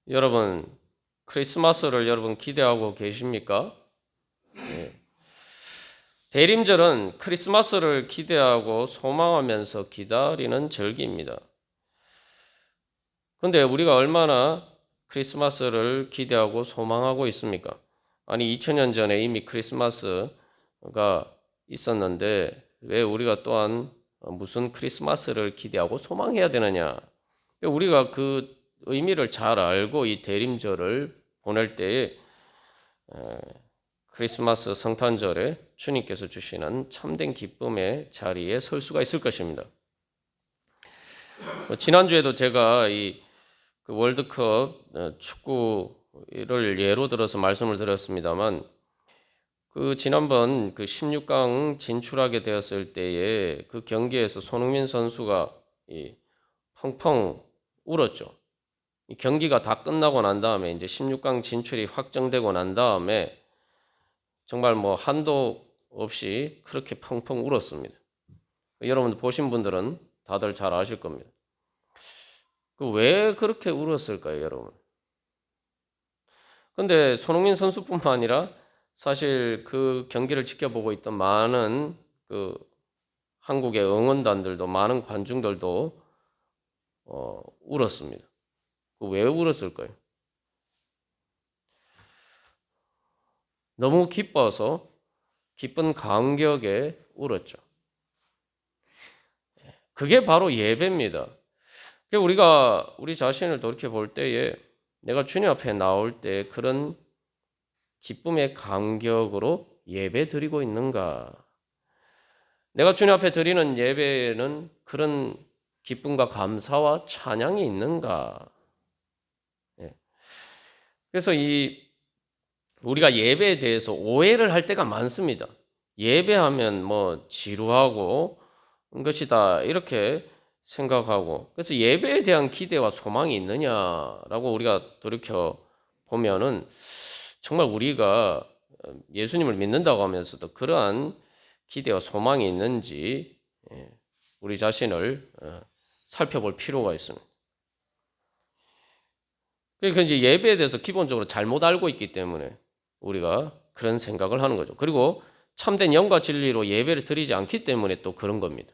여러분, 크리스마스를 여러분 기대하고 계십니까? 예. 대림절은 크리스마스를 기대하고 소망하면서 기다리는 절기입니다. 근데 우리가 얼마나 크리스마스를 기대하고 소망하고 있습니까? 아니, 2000년 전에 이미 크리스마스가 있었는데 왜 우리가 또한 무슨 크리스마스를 기대하고 소망해야 되느냐? 우리가 그 의미를 잘 알고 이 대림절을 보낼 때에 크리스마스 성탄절에 주님께서 주시는 참된 기쁨의 자리에 설 수가 있을 것입니다. 지난주에도 제가 그 월드컵 축구를 예로 들어서 말씀을 드렸습니다만 그 지난번 그 16강 진출하게 되었을 때에 그 경기에서 손흥민 선수가 펑펑 울었죠. 이 경기가 다 끝나고 난 다음에 이제 16강 진출이 확정되고 난 다음에 정말 뭐 한도 없이 그렇게 펑펑 울었습니다. 여러분 보신 분들은 다들 잘 아실 겁니다. 그 왜 그렇게 울었을까요, 여러분? 근데 손흥민 선수뿐만 아니라 사실 그 경기를 지켜보고 있던 많은 그 한국의 응원단들도 많은 관중들도 울었습니다. 그 왜 울었을까요? 너무 기뻐서 기쁜 감격에 울었죠. 그게 바로 예배입니다. 우리가 우리 자신을 돌이켜 볼 때에 내가 주님 앞에 나올 때 그런 기쁨의 감격으로 예배 드리고 있는가? 내가 주님 앞에 드리는 예배에는 그런 기쁨과 감사와 찬양이 있는가? 예. 그래서 우리가 예배에 대해서 오해를 할 때가 많습니다. 예배하면 뭐 지루하고 것이다 이렇게 생각하고 그래서 예배에 대한 기대와 소망이 있느냐라고 우리가 돌이켜 보면은 정말 우리가 예수님을 믿는다고 하면서도 그러한 기대와 소망이 있는지 우리 자신을 살펴볼 필요가 있습니다. 그러니까 이제 예배에 대해서 기본적으로 잘못 알고 있기 때문에 우리가 그런 생각을 하는 거죠. 그리고 참된 영과 진리로 예배를 드리지 않기 때문에 또 그런 겁니다.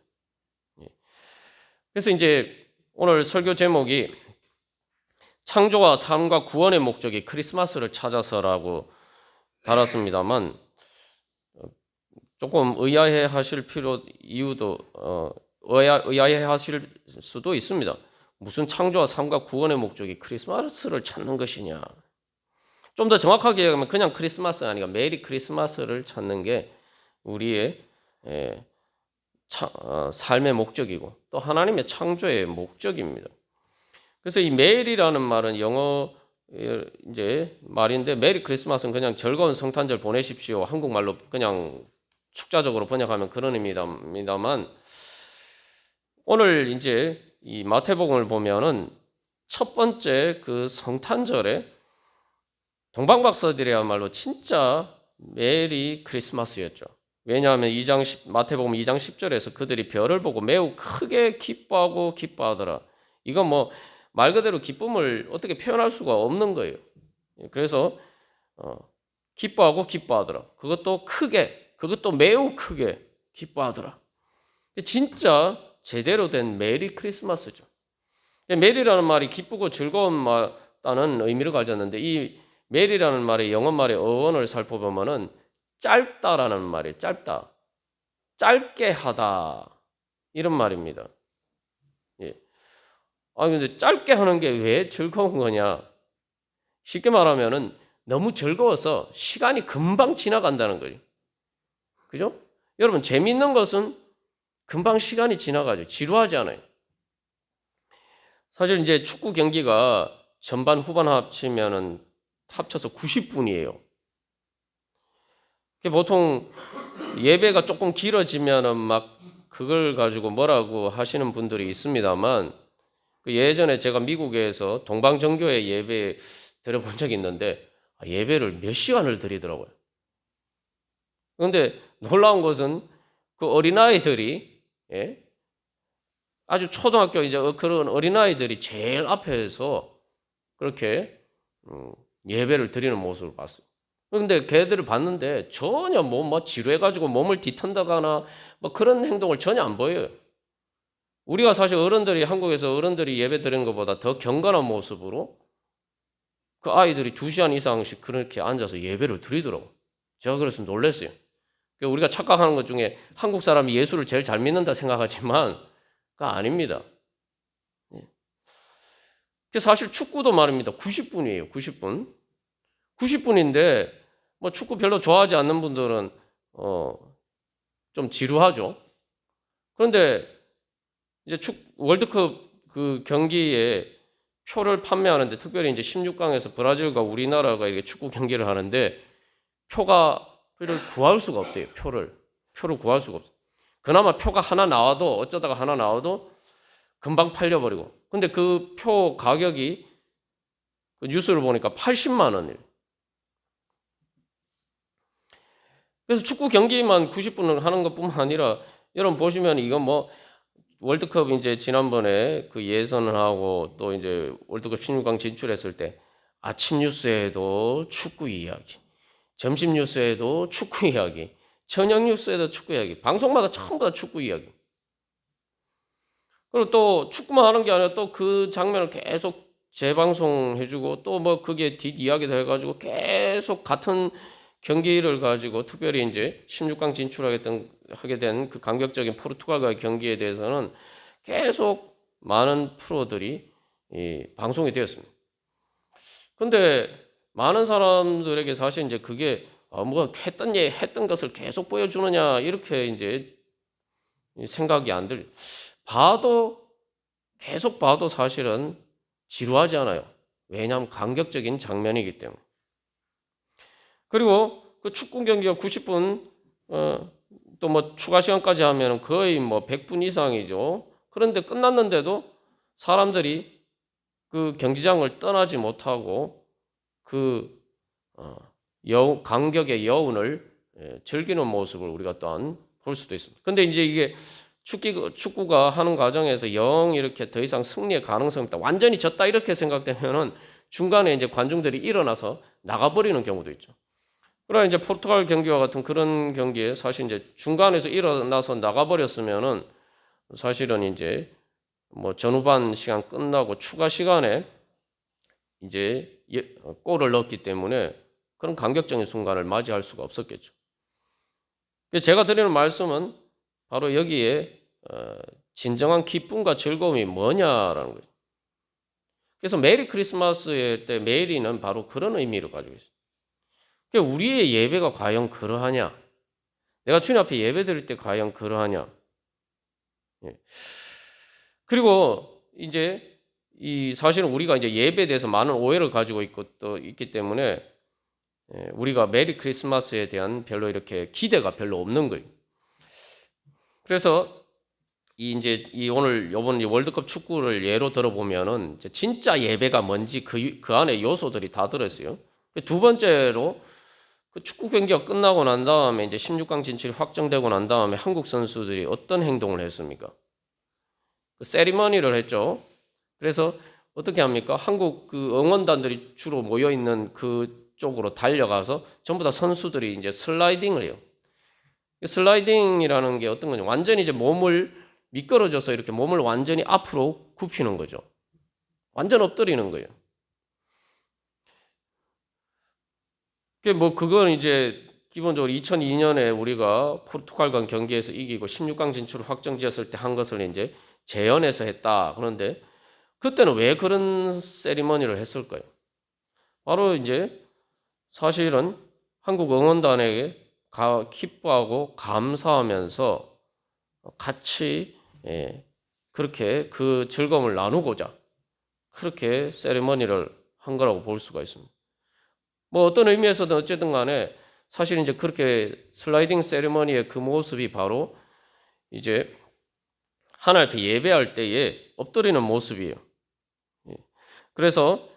그래서 이제 오늘 설교 제목이 창조와 삶과 구원의 목적이 크리스마스를 찾아서라고 달았습니다만 조금 의아해 하실 이유도 의아해 하실 수도 있습니다. 무슨 창조와 삶과 구원의 목적이 크리스마스를 찾는 것이냐? 좀 더 정확하게 얘기하면 그냥 크리스마스가 아니라 메리 크리스마스를 찾는 게 우리의 삶의 목적이고 또 하나님의 창조의 목적입니다. 그래서 이 메리라는 말은 영어 이제 말인데 메리 크리스마스는 그냥 즐거운 성탄절 보내십시오. 한국말로 그냥 축자적으로 번역하면 그런 의미입니다만 오늘 이제 이 마태복음을 보면은 첫 번째 그 성탄절에 동방박사들이야말로 진짜 메리 크리스마스였죠. 왜냐하면 마태복음 2장 10절에서 그들이 별을 보고 매우 크게 기뻐하고 기뻐하더라. 이건 뭐 말 그대로 기쁨을 어떻게 표현할 수가 없는 거예요. 그래서 기뻐하고 기뻐하더라. 그것도 매우 크게 기뻐하더라. 진짜 제대로 된 메리 크리스마스죠. 메리라는 말이 기쁘고 즐거운 다는 의미를 가졌는데 이 메리라는 말의 영어 말의 어원을 살펴보면은 짧다라는 말이에요. 짧다. 짧게 하다. 이런 말입니다. 예. 근데 짧게 하는 게 왜 즐거운 거냐? 쉽게 말하면은 너무 즐거워서 시간이 금방 지나간다는 거예요. 그죠? 여러분, 재밌는 것은 금방 시간이 지나가죠. 지루하지 않아요. 사실 이제 축구 경기가 전반 후반 합쳐서 90분이에요. 보통 예배가 조금 길어지면은 막 그걸 가지고 뭐라고 하시는 분들이 있습니다만 예전에 제가 미국에서 동방정교회 예배 들어본 적이 있는데 예배를 몇 시간을 드리더라고요. 그런데 놀라운 것은 그 어린아이들이 아주 초등학교 이제 그런 어린아이들이 제일 앞에서 그렇게 예배를 드리는 모습을 봤어요. 근데 걔들을 봤는데 전혀 뭐 지루해가지고 몸을 뒤턴다거나 뭐 그런 행동을 전혀 안 보여요. 우리가 사실 어른들이 한국에서 어른들이 예배 드리는 것보다 더 경건한 모습으로 그 아이들이 2시간 이상씩 그렇게 앉아서 예배를 드리더라고. 제가 그래서 놀랐어요. 우리가 착각하는 것 중에 한국 사람이 예수를 제일 잘 믿는다 생각하지만 그거 아닙니다. 사실 축구도 말입니다. 90분이에요. 90분. 90분인데 뭐 축구 별로 좋아하지 않는 분들은 좀 지루하죠. 그런데 이제 월드컵 그 경기에 표를 판매하는데 특별히 이제 16강에서 브라질과 우리나라가 이렇게 축구 경기를 하는데 표를 구할 수가 없대요. 표를 구할 수가 없어. 그나마 표가 하나 나와도 어쩌다가 하나 나와도 금방 팔려버리고. 근데 그 표 가격이 그 뉴스를 보니까 80만 원이에요. 그래서 축구 경기만 90분을 하는 것뿐만 아니라 여러분 보시면 이건 뭐 월드컵 이제 지난번에 그 예선을 하고 또 이제 월드컵 16강 진출했을 때 아침 뉴스에도 축구 이야기, 점심 뉴스에도 축구 이야기, 저녁 뉴스에도 축구 이야기, 방송마다 전부 다 축구 이야기. 그리고 또 축구만 하는 게 아니라 또 그 장면을 계속 재방송해주고 또 뭐 그게 뒷이야기도 해가지고 계속 같은 경기를 가지고 특별히 이제 16강 진출하게 된 그 감격적인 포르투갈과의 경기에 대해서는 계속 많은 프로들이 방송이 되었습니다. 근데 많은 사람들에게 사실 이제 그게 뭐 했던 것을 계속 보여주느냐 이렇게 이제 생각이 안 들. 계속 봐도 사실은 지루하지 않아요. 왜냐하면 감격적인 장면이기 때문에. 그리고 그 축구 경기가 90분, 또 뭐 추가 시간까지 하면 거의 뭐 100분 이상이죠. 그런데 끝났는데도 사람들이 그 경기장을 떠나지 못하고 그 감격의 여운을 즐기는 모습을 우리가 또한 볼 수도 있습니다. 근데 이제 이게 축구가 하는 과정에서 영 이렇게 더 이상 승리의 가능성이 있다. 완전히 졌다 이렇게 생각되면은 중간에 이제 관중들이 일어나서 나가버리는 경우도 있죠. 그러나 이제 포르투갈 경기와 같은 그런 경기에 사실 이제 중간에서 일어나서 나가버렸으면은 사실은 이제 뭐 전후반 시간 끝나고 추가 시간에 이제 골을 넣었기 때문에 그런 감격적인 순간을 맞이할 수가 없었겠죠. 제가 드리는 말씀은 바로 여기에 진정한 기쁨과 즐거움이 뭐냐라는 거죠. 그래서 메리 크리스마스의 때 메리는 바로 그런 의미를 가지고 있어요. 그러니까 우리의 예배가 과연 그러하냐? 내가 주님 앞에 예배 드릴 때 과연 그러하냐? 예. 그리고 이제 사실은 우리가 이제 예배에 대해서 많은 오해를 가지고 있기 때문에 우리가 메리 크리스마스에 대한 별로 이렇게 기대가 별로 없는 거예요. 그래서 이제 오늘 이번 월드컵 축구를 예로 들어보면은 진짜 예배가 뭔지 그 안에 요소들이 다 들었어요. 두 번째로 그 축구 경기가 끝나고 난 다음에 이제 16강 진출이 확정되고 난 다음에 한국 선수들이 어떤 행동을 했습니까? 그 세리머니를 했죠. 그래서 어떻게 합니까? 한국 그 응원단들이 주로 모여 있는 그 쪽으로 달려가서 전부 다 선수들이 이제 슬라이딩을 해요. 슬라이딩이라는 게 어떤 거냐? 완전히 이제 몸을 미끄러져서 이렇게 몸을 완전히 앞으로 굽히는 거죠. 완전 엎드리는 거예요. 그건 이제 기본적으로 2002년에 우리가 포르투갈과 경기에서 이기고 16강 진출을 확정지었을 때 한 것을 이제 재현해서 했다. 그런데 그때는 왜 그런 세리머니를 했을까요? 바로 이제 사실은 한국 응원단에게 기뻐하고 감사하면서 같이 그렇게 그 즐거움을 나누고자 그렇게 세리머니를 한 거라고 볼 수가 있습니다. 뭐 어떤 의미에서든 어쨌든 간에 사실 이제 그렇게 슬라이딩 세리머니의 그 모습이 바로 이제 하나님 앞에 예배할 때에 엎드리는 모습이에요. 그래서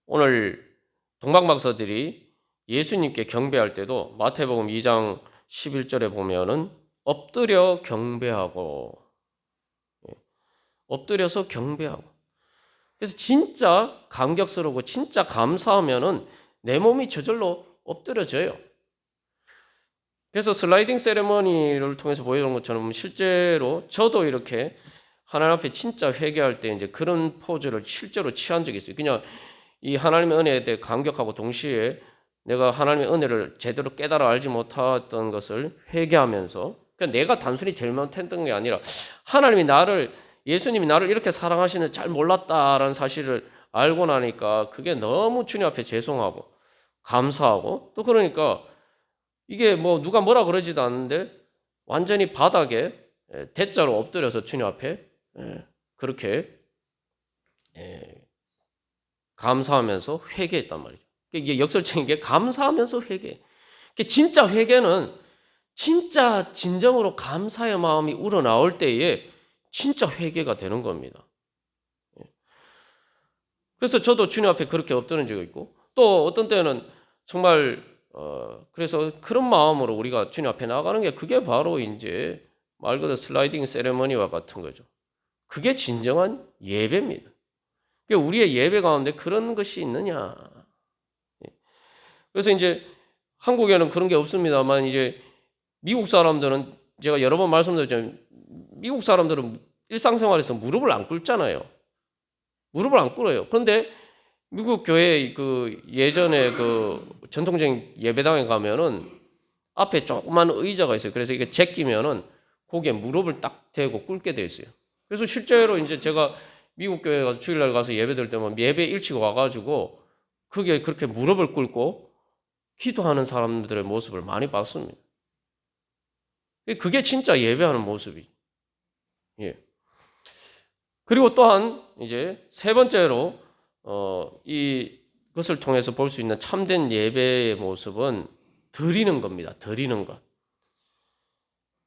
오늘 동방박사들이 예수님께 경배할 때도 마태복음 2장 11절에 보면은 엎드려 경배하고 엎드려서 경배하고 그래서 진짜 감격스러우고 진짜 감사하면은 내 몸이 저절로 엎드려져요. 그래서 슬라이딩 세레머니를 통해서 보여준 것처럼 실제로 저도 이렇게 하나님 앞에 진짜 회개할 때 이제 그런 포즈를 실제로 취한 적이 있어요. 그냥 이 하나님의 은혜에 대해 감격하고 동시에 내가 하나님의 은혜를 제대로 깨달아 알지 못했던 것을 회개하면서, 그러니까 내가 단순히 잘못했던 게 아니라 하나님이 예수님이 나를 이렇게 사랑하시는 잘 몰랐다라는 사실을 알고 나니까 그게 너무 주님 앞에 죄송하고 감사하고, 또 그러니까 이게 뭐 누가 뭐라 그러지도 않는데 완전히 바닥에 대자로 엎드려서 주님 앞에 그렇게 감사하면서 회개했단 말이죠. 이게 역설적인 게 감사하면서 회개. 진짜 회개는 진짜 진정으로 감사의 마음이 우러나올 때에 진짜 회개가 되는 겁니다. 그래서 저도 주님 앞에 그렇게 엎드린 적이 있고, 또 어떤 때는 정말 그래서 그런 마음으로 우리가 주님 앞에 나가는 게 그게 바로 이제 말 그대로 슬라이딩 세레머니와 같은 거죠. 그게 진정한 예배입니다. 우리의 예배 가운데 그런 것이 있느냐. 그래서 이제 한국에는 그런 게 없습니다만 이제 미국 사람들은 제가 여러 번 말씀드렸지만 미국 사람들은 일상생활에서 무릎을 안 꿇잖아요. 무릎을 안 꿇어요. 그런데 미국 교회 그 예전에 그 전통적인 예배당에 가면은 앞에 조그만 의자가 있어요. 그래서 이게 제끼면은 거기에 무릎을 딱 대고 꿇게 돼 있어요. 그래서 실제로 이제 제가 미국 교회 가서 주일날 가서 예배 드릴 때면 예배 일찍 와가지고 그게 그렇게 무릎을 꿇고 기도하는 사람들의 모습을 많이 봤습니다. 그게 진짜 예배하는 모습이죠. 예. 그리고 또한 이제 세 번째로 이것을 통해서 볼 수 있는 참된 예배의 모습은 드리는 겁니다. 드리는 것.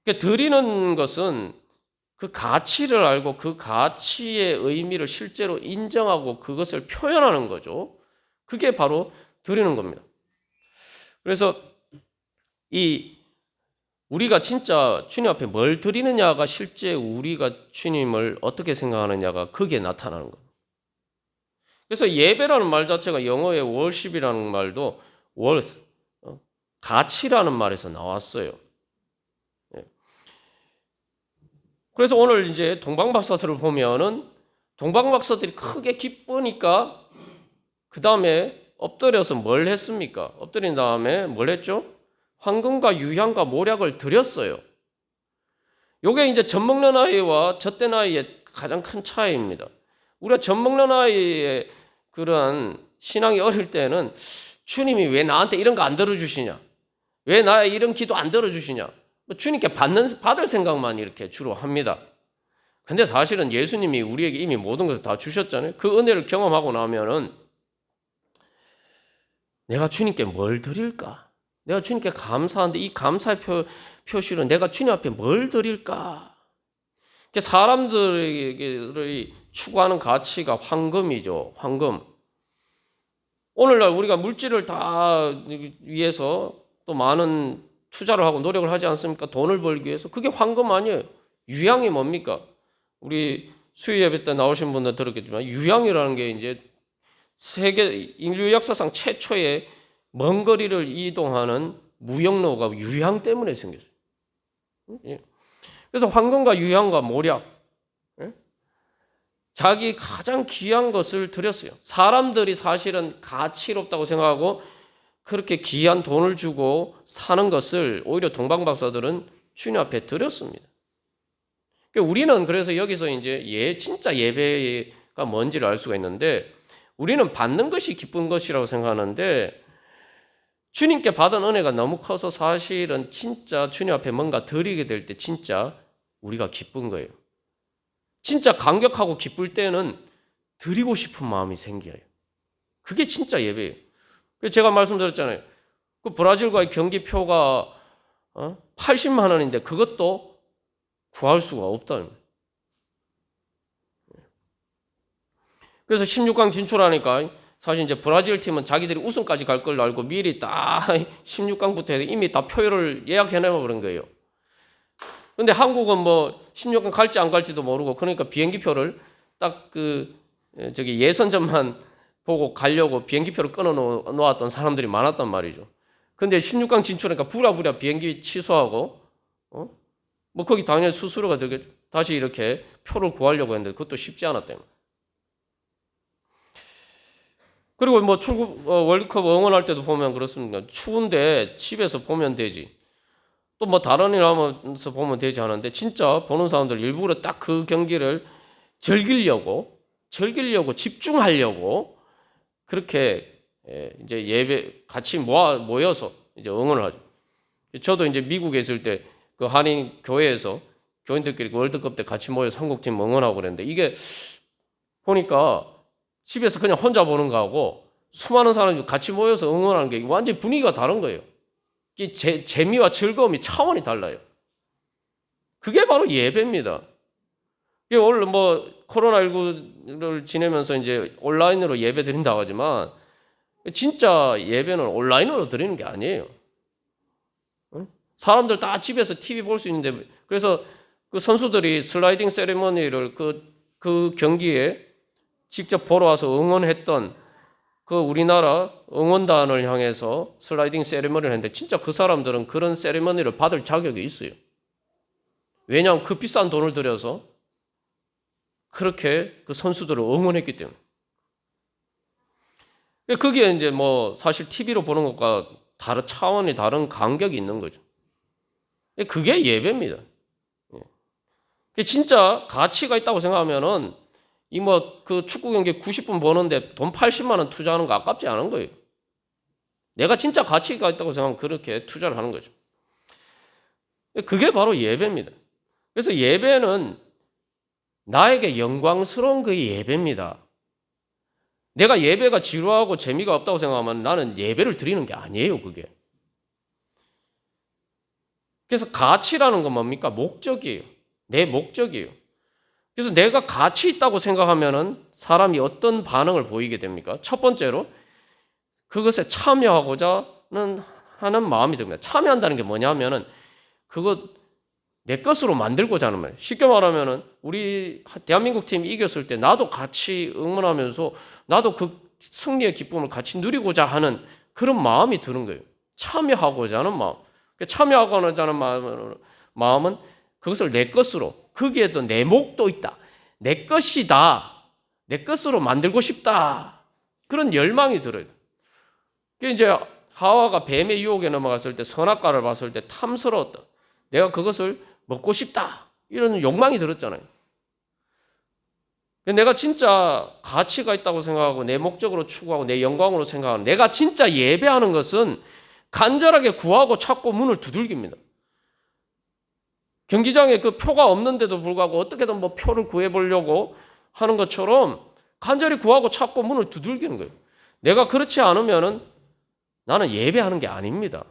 그러니까 드리는 것은 그 가치를 알고 그 가치의 의미를 실제로 인정하고 그것을 표현하는 거죠. 그게 바로 드리는 겁니다. 그래서 우리가 진짜 주님 앞에 뭘 드리느냐가 실제 우리가 주님을 어떻게 생각하느냐가 거기에 나타나는 겁니다. 그래서 예배라는 말 자체가 영어의 worship이라는 말도 worth, 가치라는 말에서 나왔어요. 그래서 오늘 이제 동방박사들을 보면은 동방박사들이 크게 기쁘니까 그 다음에 엎드려서 뭘 했습니까? 엎드린 다음에 뭘 했죠? 황금과 유향과 모략을 드렸어요. 요게 이제 젖 먹는 아이와 젖된 아이의 가장 큰 차이입니다. 우리가 젖 먹는 아이의 그러한 신앙이 어릴 때는 주님이 왜 나한테 이런 거 안 들어주시냐? 왜 나의 이런 기도 안 들어주시냐? 주님께 받을 생각만 이렇게 주로 합니다. 근데 사실은 예수님이 우리에게 이미 모든 것을 다 주셨잖아요. 그 은혜를 경험하고 나면은 내가 주님께 뭘 드릴까? 내가 주님께 감사한데 이 감사의 표시로 내가 주님 앞에 뭘 드릴까? 사람들이 추구하는 가치가 황금이죠. 황금. 오늘날 우리가 물질을 다 위해서 또 많은 투자를 하고 노력을 하지 않습니까? 돈을 벌기 위해서. 그게 황금 아니에요. 유향이 뭡니까? 우리 수요 예배 때 나오신 분들 들었겠지만 유향이라는 게 이제 세계 인류 역사상 최초의 먼 거리를 이동하는 무역로가 유향 때문에 생겼어요. 그래서 황금과 유향과 모략, 자기 가장 귀한 것을 드렸어요. 사람들이 사실은 가치롭다고 생각하고 그렇게 귀한 돈을 주고 사는 것을 오히려 동방박사들은 주님 앞에 드렸습니다. 우리는 그래서 여기서 이제 진짜 예배가 뭔지를 알 수가 있는데 우리는 받는 것이 기쁜 것이라고 생각하는데 주님께 받은 은혜가 너무 커서 사실은 진짜 주님 앞에 뭔가 드리게 될 때 진짜 우리가 기쁜 거예요. 진짜 감격하고 기쁠 때는 드리고 싶은 마음이 생겨요. 그게 진짜 예배예요. 제가 말씀드렸잖아요. 그 브라질과의 경기표가 80만 원인데 그것도 구할 수가 없다는 거예요. 그래서 16강 진출하니까 사실 이제 브라질 팀은 자기들이 우승까지 갈 걸 알고 미리 딱 16강부터 이미 다 표를 예약해놔 버린 거예요. 근데 한국은 뭐 16강 갈지 안 갈지도 모르고 그러니까 비행기 표를 딱 그 저기 예선전만 보고 가려고 비행기표를 끊어 놓았던 사람들이 많았단 말이죠. 근데 16강 진출하니까 부랴부랴 비행기 취소하고 뭐 거기 당연히 수수료가 들겠죠. 다시 이렇게 표를 구하려고 했는데 그것도 쉽지 않았대요. 그리고 뭐 축구 월드컵 응원할 때도 보면 그렇습니다. 추운데 집에서 보면 되지. 또 뭐 다른 일 하면서 보면 되지 않은데 진짜 보는 사람들 일부러 딱 그 경기를 즐기려고 집중하려고 그렇게 이제 예배 같이 모여서 이제 응원을 하죠. 저도 이제 미국에 있을 때 그 한인 교회에서 교인들끼리 월드컵 때 같이 모여서 한국팀 응원하고 그랬는데 이게 보니까 집에서 그냥 혼자 보는 거하고 수많은 사람이 같이 모여서 응원하는 게 완전히 분위기가 다른 거예요. 이 재미와 즐거움이 차원이 달라요. 그게 바로 예배입니다. 이게 원래 뭐 코로나19를 지내면서 이제 온라인으로 예배 드린다고 하지만 진짜 예배는 온라인으로 드리는 게 아니에요. 사람들 다 집에서 TV 볼 수 있는데 그래서 그 선수들이 슬라이딩 세리머니를 그 경기에 직접 보러 와서 응원했던 그 우리나라 응원단을 향해서 슬라이딩 세리머니를 했는데 진짜 그 사람들은 그런 세리머니를 받을 자격이 있어요. 왜냐하면 그 비싼 돈을 들여서 그렇게 그 선수들을 응원했기 때문에. 그게 이제 뭐 사실 TV로 보는 것과 다른 차원이 다른 간격이 있는 거죠. 그게 예배입니다. 진짜 가치가 있다고 생각하면은 이 뭐 그 축구 경기 90분 보는데 돈 80만 원 투자하는 거 아깝지 않은 거예요. 내가 진짜 가치가 있다고 생각하면 그렇게 투자를 하는 거죠. 그게 바로 예배입니다. 그래서 예배는 나에게 영광스러운 그 예배입니다. 내가 예배가 지루하고 재미가 없다고 생각하면 나는 예배를 드리는 게 아니에요, 그게. 그래서 가치라는 건 뭡니까? 목적이에요. 내 목적이에요. 그래서 내가 가치 있다고 생각하면은 사람이 어떤 반응을 보이게 됩니까? 첫 번째로 그것에 참여하고자는 하는 마음이 듭니다. 참여한다는 게 뭐냐면은 그거 내 것으로 만들고자 하는 말이에요. 쉽게 말하면은 우리 대한민국 팀이 이겼을 때 나도 같이 응원하면서 나도 그 승리의 기쁨을 같이 누리고자 하는 그런 마음이 드는 거예요. 참여하고자 하는 마음. 참여하고자 하는 마음은 그것을 내 것으로, 거기에도 내 목도 있다. 내 것이다. 내 것으로 만들고 싶다. 그런 열망이 들어요. 그게 이제 하와가 뱀의 유혹에 넘어갔을 때 선악과를 봤을 때 탐스러웠다. 내가 그것을 먹고 싶다. 이런 욕망이 들었잖아요. 내가 진짜 가치가 있다고 생각하고 내 목적으로 추구하고 내 영광으로 생각하는 내가 진짜 예배하는 것은 간절하게 구하고 찾고 문을 두들깁니다. 경기장에 그 표가 없는데도 불구하고 어떻게든 뭐 표를 구해보려고 하는 것처럼 간절히 구하고 찾고 문을 두들기는 거예요. 내가 그렇지 않으면은 나는 예배하는 게 아닙니다.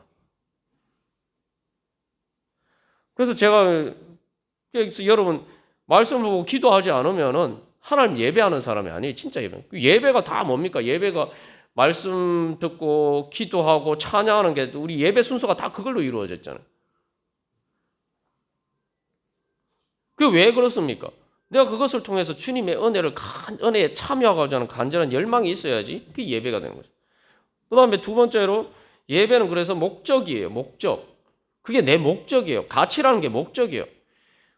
그래서 제가 여러분 말씀 보고 기도하지 않으면은 하나님 예배하는 사람이 아니에요. 진짜 예배. 예배가 다 뭡니까? 예배가 말씀 듣고 기도하고 찬양하는 게 우리 예배 순서가 다 그걸로 이루어졌잖아요. 그 왜 그렇습니까? 내가 그것을 통해서 주님의 은혜에 참여하고자 하는 간절한 열망이 있어야지 그게 예배가 되는 거죠. 그 다음에 두 번째로 예배는 그래서 목적이에요. 목적. 그게 내 목적이에요. 가치라는 게 목적이에요.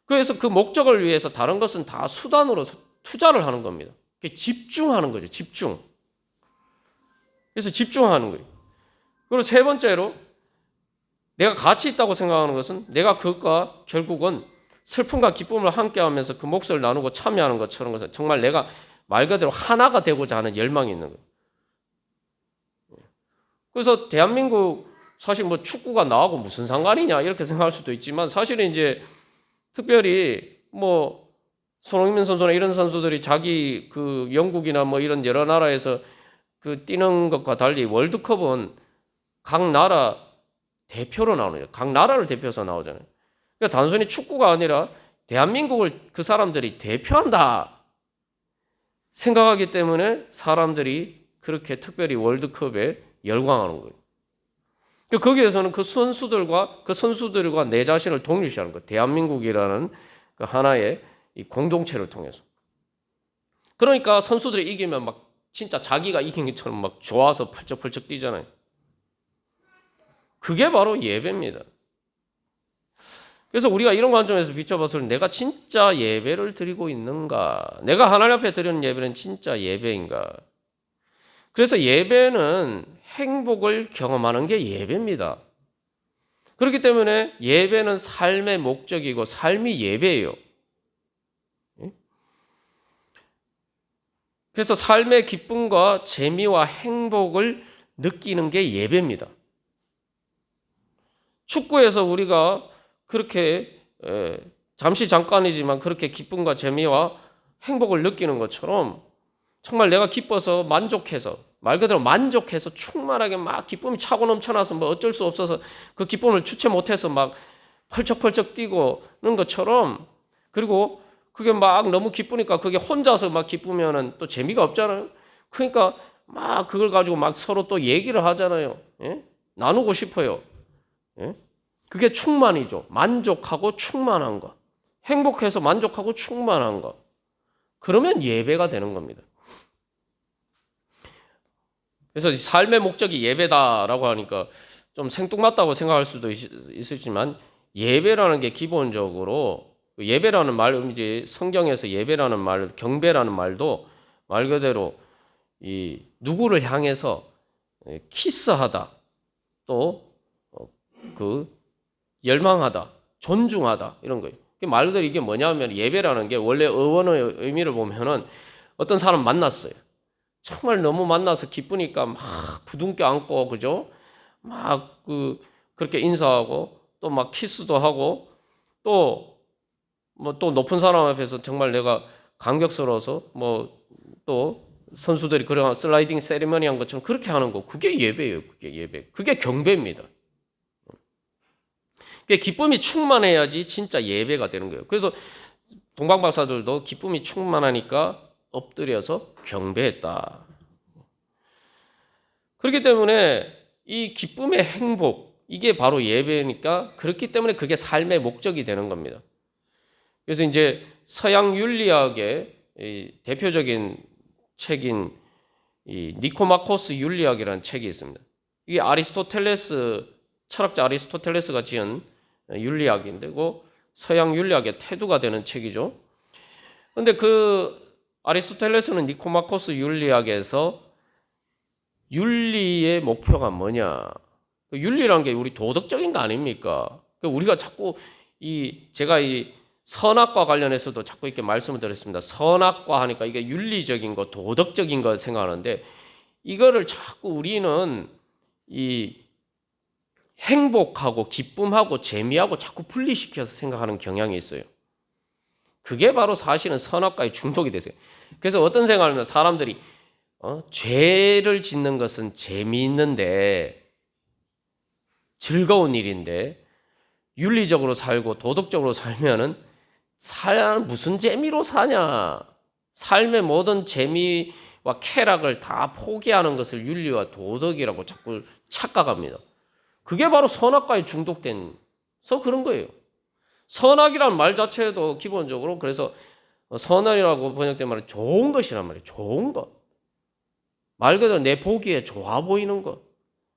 그래서 그 목적을 위해서 다른 것은 다 수단으로 투자를 하는 겁니다. 집중하는 거죠. 집중. 그래서 집중하는 거예요. 그리고 세 번째로 내가 가치 있다고 생각하는 것은 내가 그것과 결국은 슬픔과 기쁨을 함께하면서 그 몫을 나누고 참여하는 것처럼 것은 정말 내가 말 그대로 하나가 되고자 하는 열망이 있는 거예요. 그래서 대한민국 사실 뭐 축구가 나하고 무슨 상관이냐 이렇게 생각할 수도 있지만 사실은 이제 특별히 뭐 손흥민 선수나 이런 선수들이 자기 그 영국이나 뭐 이런 여러 나라에서 그 뛰는 것과 달리 월드컵은 각 나라 대표로 나오는 거예요. 각 나라를 대표해서 나오잖아요. 그러니까 단순히 축구가 아니라 대한민국을 그 사람들이 대표한다 생각하기 때문에 사람들이 그렇게 특별히 월드컵에 열광하는 거예요. 거기에서는 그 선수들과 내 자신을 동일시하는 거예요. 대한민국이라는 그 하나의 이 공동체를 통해서. 그러니까 선수들이 이기면 막 진짜 자기가 이긴 것처럼 막 좋아서 펄쩍펄쩍 뛰잖아요. 그게 바로 예배입니다. 그래서 우리가 이런 관점에서 비춰봤을 때 내가 진짜 예배를 드리고 있는가? 내가 하나님 앞에 드리는 예배는 진짜 예배인가? 그래서 예배는 행복을 경험하는 게 예배입니다. 그렇기 때문에 예배는 삶의 목적이고 삶이 예배예요. 그래서 삶의 기쁨과 재미와 행복을 느끼는 게 예배입니다. 축구에서 우리가 그렇게 잠시 잠깐이지만 그렇게 기쁨과 재미와 행복을 느끼는 것처럼 정말 내가 기뻐서 만족해서 말 그대로 만족해서 충만하게 막 기쁨이 차고 넘쳐나서 뭐 어쩔 수 없어서 그 기쁨을 주체 못해서 막 펄쩍펄쩍 뛰고는 것처럼 그리고 그게 막 너무 기쁘니까 그게 혼자서 막 기쁘면은 또 재미가 없잖아요. 그러니까 막 그걸 가지고 막 서로 또 얘기를 하잖아요. 예? 나누고 싶어요. 예? 그게 충만이죠. 만족하고 충만한 것. 행복해서 만족하고 충만한 것. 그러면 예배가 되는 겁니다. 그래서 삶의 목적이 예배다라고 하니까 좀 생뚱맞다고 생각할 수도 있을지만 예배라는 게 기본적으로 예배라는 말, 이제 성경에서 예배라는 말, 경배라는 말도 말 그대로 이 누구를 향해서 키스하다, 또 그 열망하다, 존중하다 이런 거예요. 말 그대로 이게 뭐냐면 예배라는 게 원래 어원의 의미를 보면은 어떤 사람 만났어요. 정말 너무 만나서 기쁘니까 막 부둥켜 안고 그죠? 막 그렇게 인사하고 또 막 키스도 하고 또 뭐 또 높은 사람 앞에서 정말 내가 감격스러워서 뭐 또 선수들이 그런 슬라이딩 세리머니 한 것처럼 그렇게 하는 거 그게 예배예요. 그게 예배. 그게 경배입니다. 그게 기쁨이 충만해야지 진짜 예배가 되는 거예요. 그래서 동방박사들도 기쁨이 충만하니까 엎드려서 경배했다. 그렇기 때문에 이 기쁨의 행복 이게 바로 예배니까 그렇기 때문에 그게 삶의 목적이 되는 겁니다. 그래서 이제 서양 윤리학의 대표적인 책인 이 니코마코스 윤리학이라는 책이 있습니다. 이게 아리스토텔레스 철학자 아리스토텔레스가 지은 윤리학인데 그 서양 윤리학의 태두가 되는 책이죠. 그런데 그 아리스토텔레스는 니코마코스 윤리학에서 윤리의 목표가 뭐냐? 윤리란 게 우리 도덕적인 거 아닙니까? 우리가 자꾸 제가 이 선악과 관련해서도 자꾸 이렇게 말씀을 드렸습니다. 선악과 하니까 이게 윤리적인 거, 도덕적인 거 생각하는데 이거를 자꾸 우리는 이 행복하고 기쁨하고 재미하고 자꾸 분리시켜서 생각하는 경향이 있어요. 그게 바로 사실은 선악과의 중독이 되세요. 그래서 어떤 생각을 하면 사람들이 죄를 짓는 것은 재미있는데 즐거운 일인데 윤리적으로 살고 도덕적으로 살면은 무슨 재미로 사냐? 삶의 모든 재미와 쾌락을 다 포기하는 것을 윤리와 도덕이라고 자꾸 착각합니다. 그게 바로 선악과에 중독된서 그런 거예요. 선악이라는 말 자체도 기본적으로 그래서 선악이라고 번역된 말은 좋은 것이란 말이에요. 좋은 것. 말 그대로 내 보기에 좋아 보이는 것.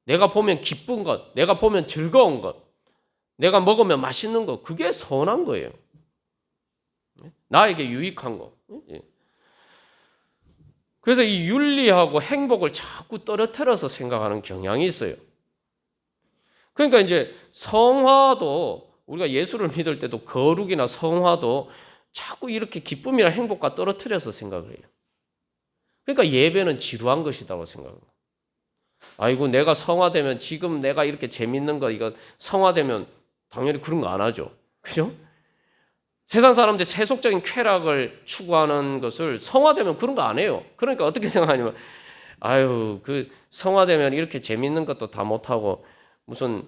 내가 보면 기쁜 것. 내가 보면 즐거운 것. 내가 먹으면 맛있는 것. 그게 선한 거예요. 나에게 유익한 거. 그래서 이 윤리하고 행복을 자꾸 떨어뜨려서 생각하는 경향이 있어요. 그러니까 이제 성화도 우리가 예수를 믿을 때도 거룩이나 성화도 자꾸 이렇게 기쁨이나 행복과 떨어뜨려서 생각을 해요. 그러니까 예배는 지루한 것이라고 생각합니다. 아이고 내가 성화되면 지금 내가 이렇게 재밌는 거 이거 성화되면 당연히 그런 거 안 하죠. 그죠? 세상 사람들이 세속적인 쾌락을 추구하는 것을 성화되면 그런 거 안 해요. 그러니까 어떻게 생각하냐면 아유 그 성화되면 이렇게 재밌는 것도 다 못하고 무슨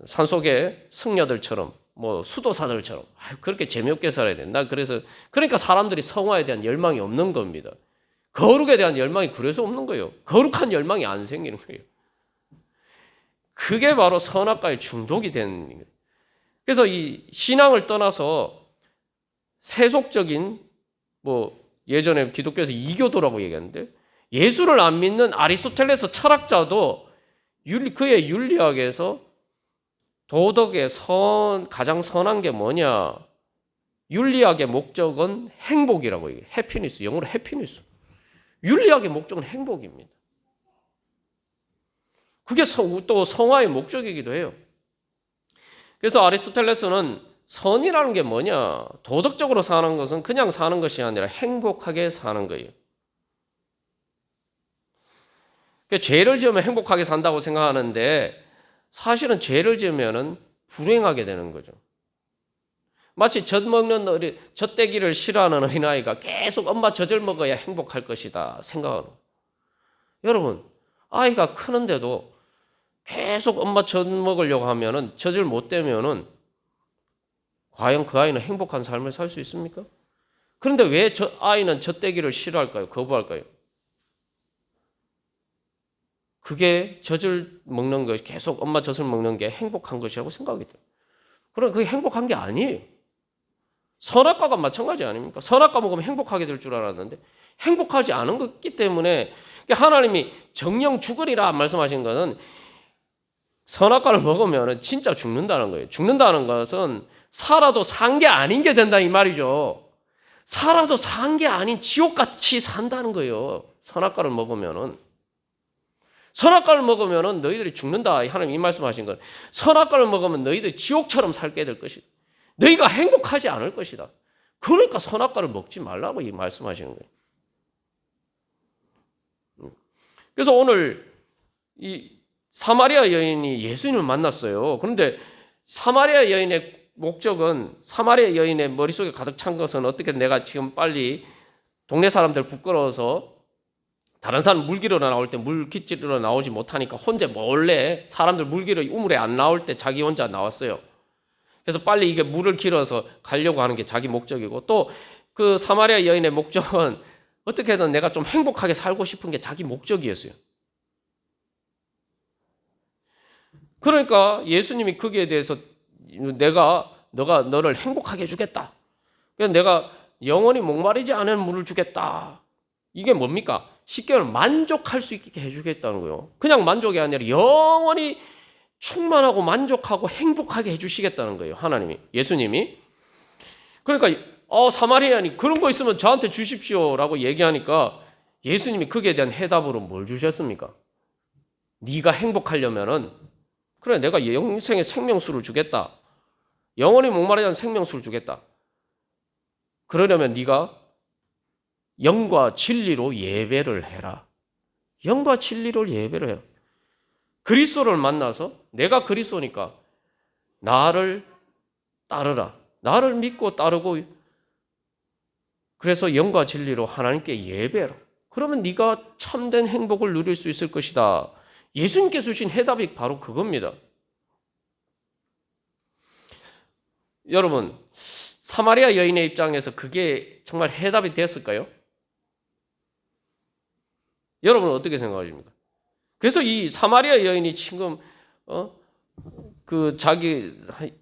산속의 승려들처럼 뭐 수도사들처럼 그렇게 재미없게 살아야 된다. 그러니까 사람들이 성화에 대한 열망이 없는 겁니다. 거룩에 대한 열망이 그래서 없는 거예요. 거룩한 열망이 안 생기는 거예요. 그게 바로 선악과의 중독이 되는 거예요. 그래서 이 신앙을 떠나서 세속적인 뭐 예전에 기독교에서 이교도라고 얘기하는데 예수를 안 믿는 아리스토텔레스 철학자도 그의 윤리학에서 도덕의 가장 선한 게 뭐냐? 윤리학의 목적은 행복이라고 얘기해요. 해피니스, 영어로 해피니스. 윤리학의 목적은 행복입니다. 그게 또 성화의 목적이기도 해요. 그래서 아리스토텔레스는 선이라는 게 뭐냐? 도덕적으로 사는 것은 그냥 사는 것이 아니라 행복하게 사는 거예요. 그러니까 죄를 지으면 행복하게 산다고 생각하는데 사실은 죄를 지으면 불행하게 되는 거죠. 마치 젖떼기를 싫어하는 어린아이가 계속 엄마 젖을 먹어야 행복할 것이다 생각하는. 여러분, 아이가 크는데도 계속 엄마 젖 먹으려고 하면은 젖을 못 떼면은 과연 그 아이는 행복한 삶을 살 수 있습니까? 그런데 왜 아이는 젖떼기를 싫어할까요? 거부할까요? 그게 젖을 먹는 것, 계속 엄마 젖을 먹는 게 행복한 것이라고 생각이 돼요. 그럼 그게 행복한 게 아니에요. 선악과가 마찬가지 아닙니까? 선악과 먹으면 행복하게 될 줄 알았는데 행복하지 않은 거기 때문에 하나님이 정령 죽으리라 말씀하신 것은 선악과를 먹으면 진짜 죽는다는 거예요. 죽는다는 것은 살아도 산 게 아닌 게 된다 이 말이죠. 살아도 산 게 아닌 지옥같이 산다는 거예요. 선악과를 먹으면은. 선악과를 먹으면은 너희들이 죽는다. 하나님 이 말씀하신 건 선악과를 먹으면 너희들이 지옥처럼 살게 될 것이다. 너희가 행복하지 않을 것이다. 그러니까 선악과를 먹지 말라고 이 말씀하시는 거예요. 그래서 오늘 이 사마리아 여인이 예수님을 만났어요. 그런데 사마리아 여인의 목적은 사마리아 여인의 머릿속에 가득 찬 것은 어떻게 내가 지금 빨리 동네 사람들 부끄러워서 다른 사람 물기로 나올 때 물깃지로 나오지 못하니까 혼자 몰래 사람들 물기로 우물에 안 나올 때 자기 혼자 나왔어요. 그래서 빨리 이게 물을 길어서 가려고 하는 게 자기 목적이고 또 그 사마리아 여인의 목적은 어떻게든 내가 좀 행복하게 살고 싶은 게 자기 목적이었어요. 그러니까 예수님이 거기에 대해서 너가 너를 행복하게 해주겠다. 그래서 내가 영원히 목마르지 않은 물을 주겠다. 이게 뭡니까? 쉽게 말하면 만족할 수 있게 해주겠다는 거예요. 그냥 만족이 아니라 영원히 충만하고 만족하고 행복하게 해주시겠다는 거예요. 하나님이, 예수님이. 그러니까 사마리아니 그런 거 있으면 저한테 주십시오라고 얘기하니까 예수님이 거기에 대한 해답으로 뭘 주셨습니까? 네가 행복하려면은 그래 내가 영생의 생명수를 주겠다. 영원히 목마르지 않은 생명수를 주겠다. 그러려면 네가 영과 진리로 예배를 해라. 영과 진리로 예배를 해라. 그리스도를 만나서 내가 그리스도니까 나를 따르라. 나를 믿고 따르고 그래서 영과 진리로 하나님께 예배해라. 그러면 네가 참된 행복을 누릴 수 있을 것이다. 예수님께서 주신 해답이 바로 그겁니다. 여러분, 사마리아 여인의 입장에서 그게 정말 해답이 됐을까요? 여러분은 어떻게 생각하십니까? 그래서 이 사마리아 여인이 지금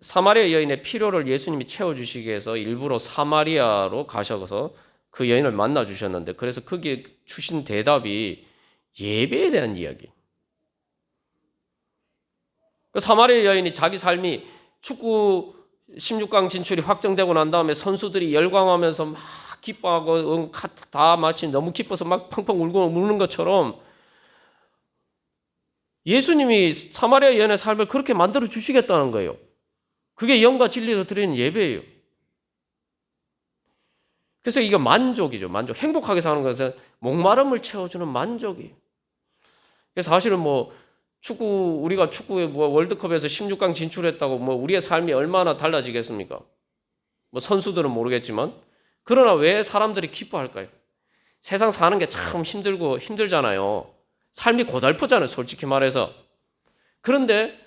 사마리아 여인의 필요를 예수님이 채워주시기 위해서 일부러 사마리아로 가셔서 그 여인을 만나 주셨는데 그래서 거기에 주신 대답이 예배에 대한 이야기. 사마리아 여인이 자기 삶이 축구 16강 진출이 확정되고 난 다음에 선수들이 열광하면서 막 기뻐하고 다 마치 너무 기뻐서 막 펑펑 우는 것처럼 예수님이 사마리아 여인의 삶을 그렇게 만들어 주시겠다는 거예요. 그게 영과 진리로 드리는 예배예요. 그래서 이거 만족이죠. 만족. 행복하게 사는 것은 목마름을 채워주는 만족이에요. 그래서 사실은 우리가 축구에 월드컵에서 16강 진출했다고 우리의 삶이 얼마나 달라지겠습니까? 선수들은 모르겠지만 그러나 왜 사람들이 기뻐할까요? 세상 사는 게 참 힘들잖아요. 삶이 고달프잖아요, 솔직히 말해서. 그런데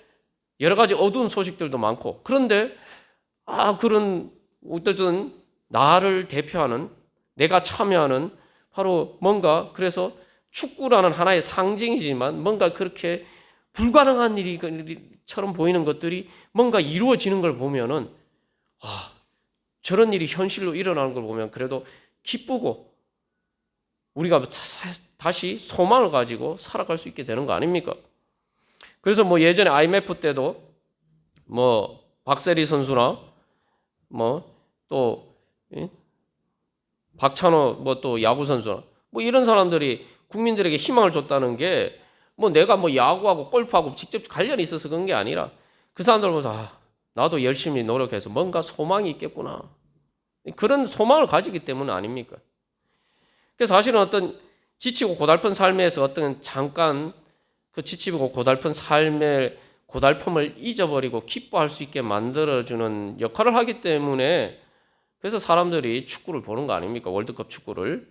여러 가지 어두운 소식들도 많고 그런데 그런 어쨌든 나를 대표하는 내가 참여하는 바로 뭔가 그래서 축구라는 하나의 상징이지만 뭔가 그렇게 불가능한 일처럼 보이는 것들이 뭔가 이루어지는 걸 보면은 저런 일이 현실로 일어나는 걸 보면 그래도 기쁘고 우리가 다시 소망을 가지고 살아갈 수 있게 되는 거 아닙니까? 그래서 뭐 예전에 IMF 때도 뭐 박세리 선수나 뭐 또 박찬호 뭐 또 야구 선수나 뭐 이런 사람들이 국민들에게 희망을 줬다는 게 뭐 내가 뭐 야구하고 골프하고 직접 관련이 있어서 그런 게 아니라 그 사람들 보면서 나도 열심히 노력해서 뭔가 소망이 있겠구나. 그런 소망을 가지기 때문 아닙니까? 그래서 사실은 어떤 지치고 고달픈 삶에서 어떤 잠깐 그 지치고 고달픈 삶의 고달픔을 잊어버리고 기뻐할 수 있게 만들어주는 역할을 하기 때문에 그래서 사람들이 축구를 보는 거 아닙니까? 월드컵 축구를.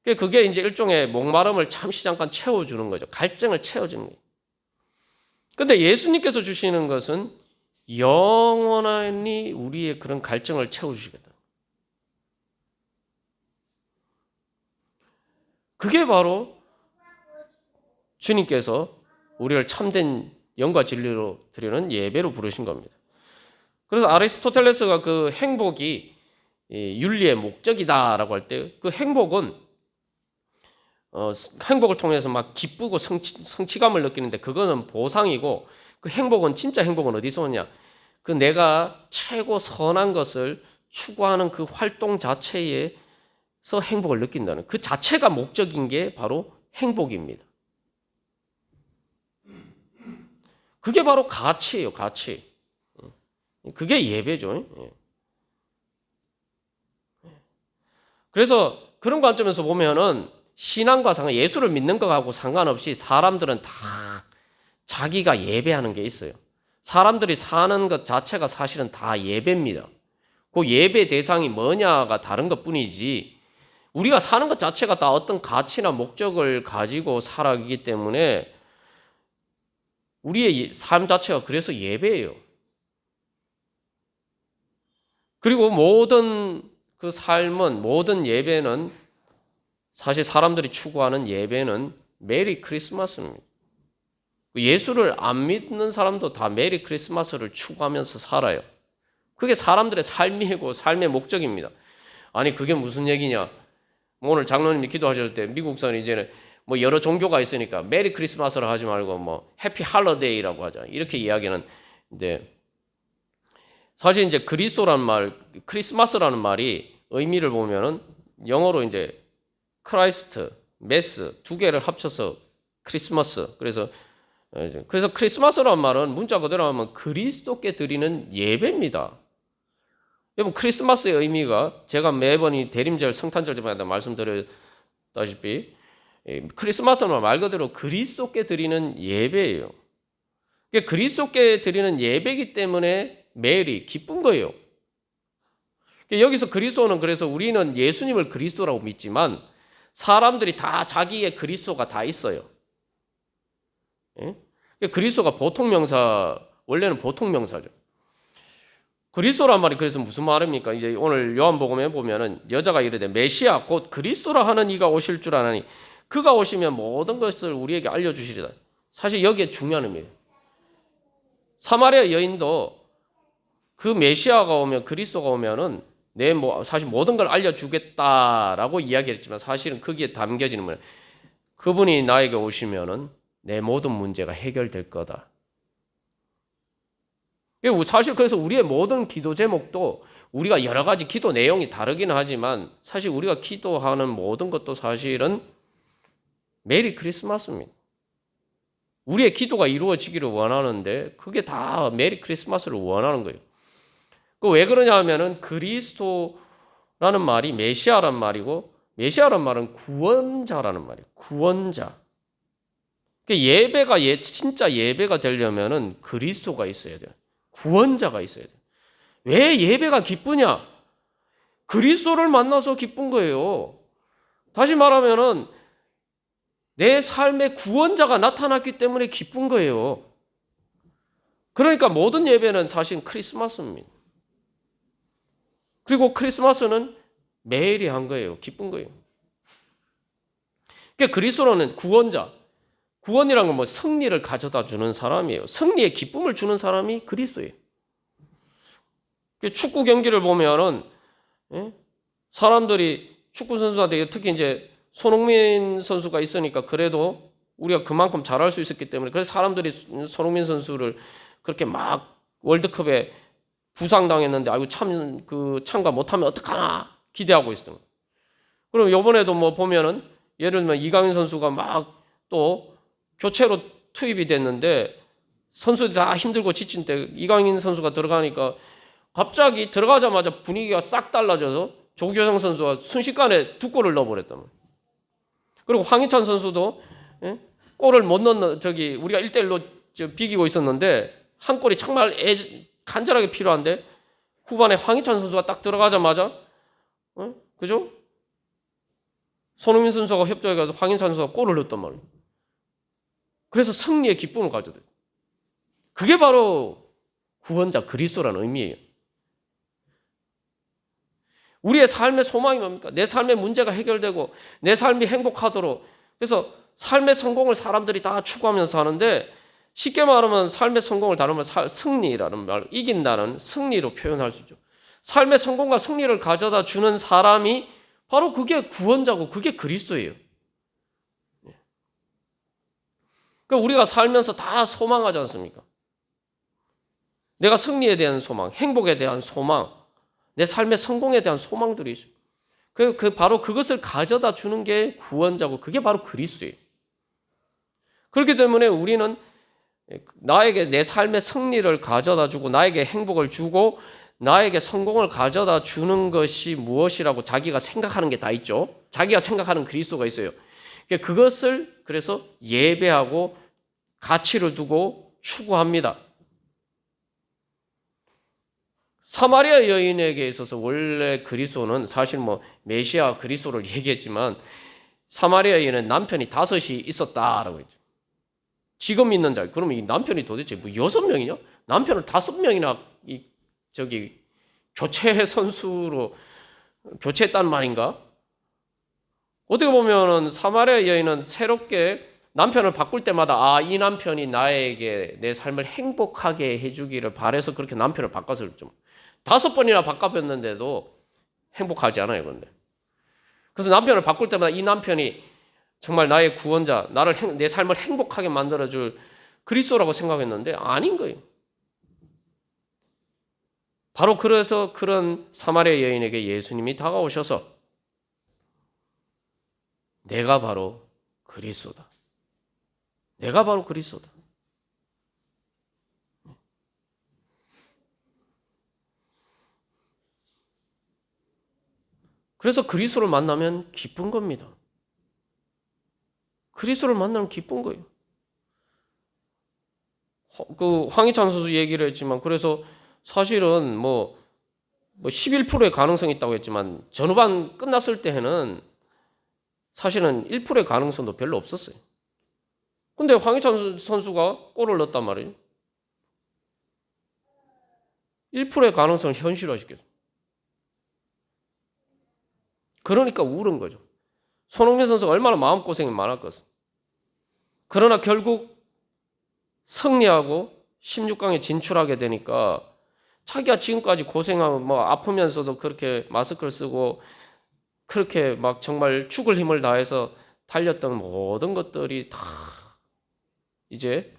그게 이제 일종의 목마름을 잠시 잠깐 채워주는 거죠. 갈증을 채워주는 거예요. 근데 예수님께서 주시는 것은 영원히 우리의 그런 갈증을 채워주시겠다. 그게 바로 주님께서 우리를 참된 영과 진리로 드리는 예배로 부르신 겁니다. 그래서 아리스토텔레스가 그 행복이 윤리의 목적이다라고 할 때 그 행복은 행복을 통해서 막 기쁘고 성취감을 느끼는데 그거는 보상이고 그 행복은 진짜 행복은 어디서 오냐? 그 내가 최고 선한 것을 추구하는 그 활동 자체에서 행복을 느낀다는 그 자체가 목적인 게 바로 행복입니다. 그게 바로 가치예요, 가치. 그게 예배죠. 그래서 그런 관점에서 보면은 신앙과 예수를 믿는 것하고 상관없이 사람들은 다 자기가 예배하는 게 있어요. 사람들이 사는 것 자체가 사실은 다 예배입니다. 그 예배 대상이 뭐냐가 다른 것 뿐이지 우리가 사는 것 자체가 다 어떤 가치나 목적을 가지고 살아가기 때문에 우리의 삶 자체가 그래서 예배예요. 그리고 모든 그 삶은 모든 예배는 사실 사람들이 추구하는 예배는 메리 크리스마스입니다. 예수를 안 믿는 사람도 다 메리 크리스마스를 추구하면서 살아요. 그게 사람들의 삶이고 삶의 목적입니다. 아니 그게 무슨 얘기냐? 오늘 장로님이 기도하실 때 미국서는 이제는 뭐 여러 종교가 있으니까 메리 크리스마스를 하지 말고 뭐 해피 할러데이라고 하자. 이렇게 이야기는 근데 사실 이제 그리스도라는 말, 크리스마스라는 말이 의미를 보면은 영어로 이제 크라이스트, 메스 두 개를 합쳐서 크리스마스. 그래서 크리스마스라는 말은 문자 그대로 하면 그리스도께 드리는 예배입니다. 여러분 크리스마스의 의미가 제가 매번 이 대림절 성탄절 때마다 말씀드렸다시피 크리스마스는 말 그대로 그리스도께 드리는 예배예요. 그리스도께 드리는 예배이기 때문에 매일이 기쁜 거예요. 여기서 그리스도는 그래서 우리는 예수님을 그리스도라고 믿지만 사람들이 다 자기의 그리스도가 다 있어요. 그리스도가 보통명사, 원래는 보통명사죠. 그리스도란 말이 그래서 무슨 말입니까? 이제 오늘 요한복음에 보면은 여자가 이르되 메시아 곧 그리스도라 하는 이가 오실 줄 아나니 그가 오시면 모든 것을 우리에게 알려주시리다. 사실 여기에 중요한 의미예요. 사마리아 여인도 그 메시아가 오면 그리스도가 오면은 사실 모든 걸 알려주겠다라고 이야기했지만 사실은 거기에 담겨지는 건 그분이 나에게 오시면은 내 모든 문제가 해결될 거다. 사실 그래서 우리의 모든 기도 제목도 우리가 여러 가지 기도 내용이 다르긴 하지만 사실 우리가 기도하는 모든 것도 사실은 메리 크리스마스입니다. 우리의 기도가 이루어지기를 원하는데 그게 다 메리 크리스마스를 원하는 거예요. 왜 그러냐 하면은 그리스도라는 말이 메시아란 말이고 메시아란 말은 구원자라는 말이에요. 구원자. 예배가 진짜 예배가 되려면은 그리스도가 있어야 돼요. 구원자가 있어야 돼요. 왜 예배가 기쁘냐? 그리스도를 만나서 기쁜 거예요. 다시 말하면은 내 삶의 구원자가 나타났기 때문에 기쁜 거예요. 그러니까 모든 예배는 사실 크리스마스입니다. 그리고 크리스마스는 매일이 한 거예요. 기쁜 거예요. 그러니까 그리스도는 구원자. 구원이란 건 뭐 승리를 가져다 주는 사람이에요. 승리의 기쁨을 주는 사람이 그리스도예요. 축구 경기를 보면은 사람들이 축구 선수한테 특히 이제 손흥민 선수가 있으니까 그래도 우리가 그만큼 잘할 수 있었기 때문에 그래서 사람들이 손흥민 선수를 그렇게 막 월드컵에 부상당했는데 아이고 참 그 참가 못하면 어떡하나 기대하고 있었던 거예요. 그럼 이번에도 뭐 보면은 예를 들면 이강인 선수가 막 또 교체로 투입이 됐는데 선수들이 다 힘들고 지친 때 이강인 선수가 들어가니까 갑자기 들어가자마자 분위기가 싹 달라져서 조규성 선수가 순식간에 2골을 넣어버렸단 말이에요. 그리고 황희찬 선수도 골을 못 넣는 우리가 1대1로 비기고 있었는데 한 골이 정말 간절하게 필요한데 후반에 황희찬 선수가 딱 들어가자마자 그죠? 손흥민 선수가 협조해가지고 황희찬 선수가 골을 넣었단 말이에요. 그래서 승리의 기쁨을 가져야 돼요. 그게 바로 구원자 그리스도라는 의미예요. 우리의 삶의 소망이 뭡니까? 내 삶의 문제가 해결되고 내 삶이 행복하도록. 그래서 삶의 성공을 사람들이 다 추구하면서 사는데 쉽게 말하면 삶의 성공을 다루면 승리라는 말, 이긴다는 승리로 표현할 수 있죠. 삶의 성공과 승리를 가져다 주는 사람이 바로 그게 구원자고 그게 그리스도예요. 그러니까 우리가 살면서 다 소망하지 않습니까? 내가 승리에 대한 소망, 행복에 대한 소망, 내 삶의 성공에 대한 소망들이 있어요. 바로 그것을 가져다 주는 게 구원자고 그게 바로 그리스도예요. 그렇기 때문에 우리는 나에게 내 삶의 승리를 가져다 주고 나에게 행복을 주고 나에게 성공을 가져다 주는 것이 무엇이라고 자기가 생각하는 게 다 있죠. 자기가 생각하는 그리스도가 있어요. 그것을 그래서 예배하고 가치를 두고 추구합니다. 사마리아 여인에게 있어서 원래 그리스도는 사실 뭐 메시아 그리스도를 얘기했지만 사마리아 여인은 남편이 5이 있었다라고 했죠. 지금 있는 자. 그러면 이 남편이 도대체 뭐 6명이냐? 남편을 5명이나 교체 선수로 교체했단 말인가? 어떻게 보면은 사마리아 여인은 새롭게 남편을 바꿀 때마다 이 남편이 나에게 내 삶을 행복하게 해주기를 바래서 그렇게 남편을 바꿨을 좀 5번이나 바꿔봤는데도 행복하지 않아요, 그런데. 그래서 남편을 바꿀 때마다 이 남편이 정말 나의 구원자, 내 삶을 행복하게 만들어줄 그리스도라고 생각했는데 아닌 거예요. 바로 그래서 그런 사마리아 여인에게 예수님이 다가오셔서 내가 바로 그리스도다. 내가 바로 그리스도다. 그래서 그리스도를 만나면 기쁜 겁니다. 그리스도를 만나면 기쁜 거예요. 그 황희찬 선수 얘기를 했지만 그래서 사실은 뭐 11%의 가능성이 있다고 했지만 전후반 끝났을 때에는 사실은 1%의 가능성도 별로 없었어요. 근데 황희찬 선수가 골을 넣었단 말이에요. 1%의 가능성을 현실화시켰어요. 그러니까 울은 거죠. 손흥민 선수가 얼마나 마음고생이 많았겠어요. 그러나 결국 승리하고 16강에 진출하게 되니까 자기가 지금까지 고생하고 아프면서도 그렇게 마스크를 쓰고 그렇게 막 정말 죽을 힘을 다해서 달렸던 모든 것들이 다 이제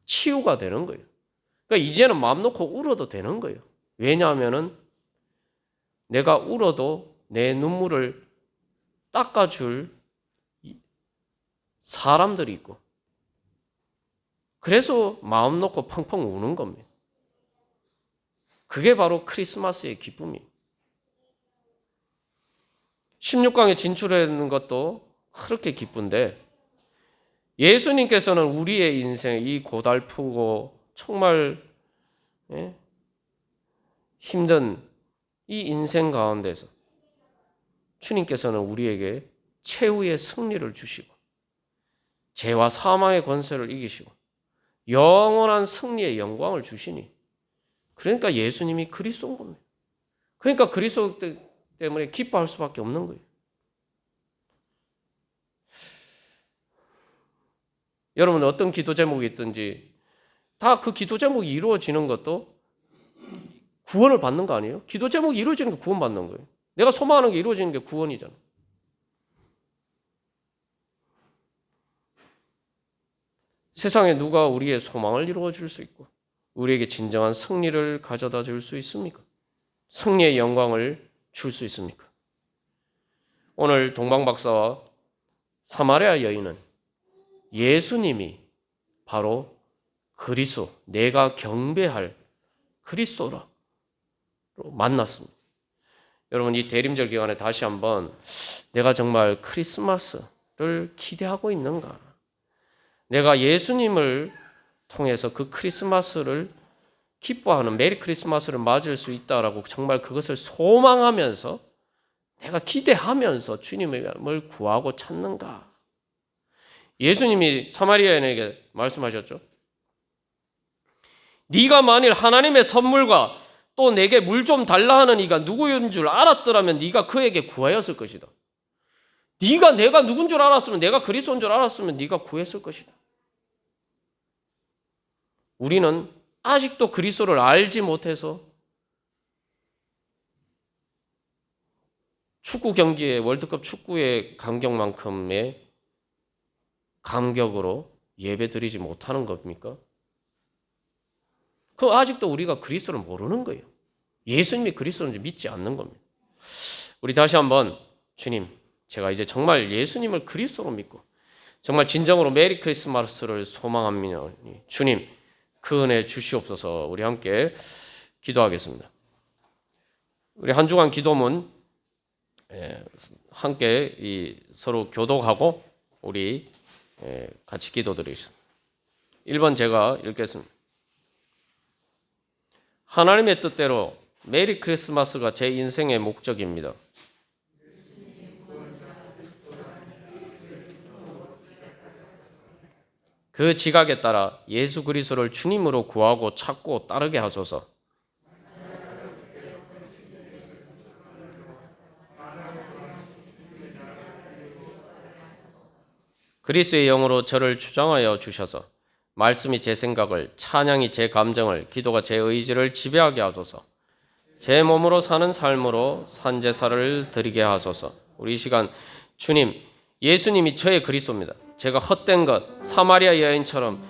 치유가 되는 거예요. 그러니까 이제는 마음 놓고 울어도 되는 거예요. 왜냐하면은 내가 울어도 내 눈물을 닦아줄 사람들이 있고 그래서 마음 놓고 펑펑 우는 겁니다. 그게 바로 크리스마스의 기쁨이에요. 16강에 진출하는 것도 그렇게 기쁜데 예수님께서는 우리의 인생 이 고달프고 정말 힘든 이 인생 가운데서 주님께서는 우리에게 최후의 승리를 주시고 죄와 사망의 권세를 이기시고 영원한 승리의 영광을 주시니 그러니까 예수님이 그리스도인 겁니다. 그러니까 그리스도 때문에 기뻐할 수밖에 없는 거예요. 여러분 어떤 기도 제목이 있든지 다 그 기도 제목이 이루어지는 것도 구원을 받는 거 아니에요? 기도 제목이 이루어지는 게 구원 받는 거예요. 내가 소망하는 게 이루어지는 게 구원이잖아. 세상에 누가 우리의 소망을 이루어 줄 수 있고 우리에게 진정한 승리를 가져다 줄 수 있습니까? 승리의 영광을 줄 수 있습니까? 오늘 동방박사와 사마리아 여인은 예수님이 바로 그리스도, 내가 경배할 그리스도로 만났습니다. 여러분, 이 대림절 기간에 다시 한번 내가 정말 크리스마스를 기대하고 있는가? 내가 예수님을 통해서 그 크리스마스를 기뻐하는 메리 크리스마스를 맞을 수 있다라고 정말 그것을 소망하면서 내가 기대하면서 주님을 구하고 찾는가? 예수님이 사마리아인에게 말씀하셨죠. 네가 만일 하나님의 선물과 또 내게 물 좀 달라 하는 이가 누구인 줄 알았더라면 네가 그에게 구하였을 것이다. 네가 내가 누군 줄 알았으면, 내가 그리스도인 줄 알았으면 네가 구했을 것이다. 우리는 아직도 그리스도를 알지 못해서 축구 경기에, 월드컵 축구의 감격만큼의 감격으로 예배드리지 못하는 겁니까? 그 아직도 우리가 그리스도를 모르는 거예요. 예수님이 그리스도인지 믿지 않는 겁니다. 우리 다시 한번 주님, 제가 이제 정말 예수님을 그리스도로 믿고 정말 진정으로 메리 크리스마스를 소망합니다. 주님, 그 은혜 주시옵소서. 우리 함께 기도하겠습니다. 우리 한 주간 기도문 함께 서로 교독하고 우리 같이 기도드리겠습니다. 1번 제가 읽겠습니다. 하나님의 뜻대로 메리 크리스마스가 제 인생의 목적입니다. 그 지각에 따라 예수 그리스도를 주님으로 구하고 찾고 따르게 하소서. 그리스도의 영으로 저를 주장하여 주셔서 말씀이 제 생각을, 찬양이 제 감정을, 기도가 제 의지를 지배하게 하소서. 제 몸으로 사는 삶으로 산제사를 드리게 하소서. 우리 이 시간 주님, 예수님이 저의 그리스도입니다. 제가 헛된 것, 사마리아 여인처럼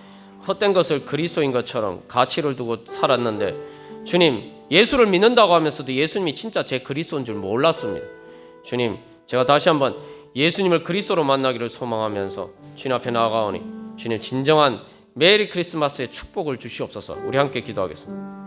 헛된 것을 그리스도인 것처럼 가치를 두고 살았는데 주님, 예수를 믿는다고 하면서도 예수님이 진짜 제 그리스도인 줄 몰랐습니다. 주님, 제가 다시 한번 예수님을 그리스도로 만나기를 소망하면서 주님 앞에 나아가오니 주님, 진정한 메리 크리스마스의 축복을 주시옵소서. 우리 함께 기도하겠습니다.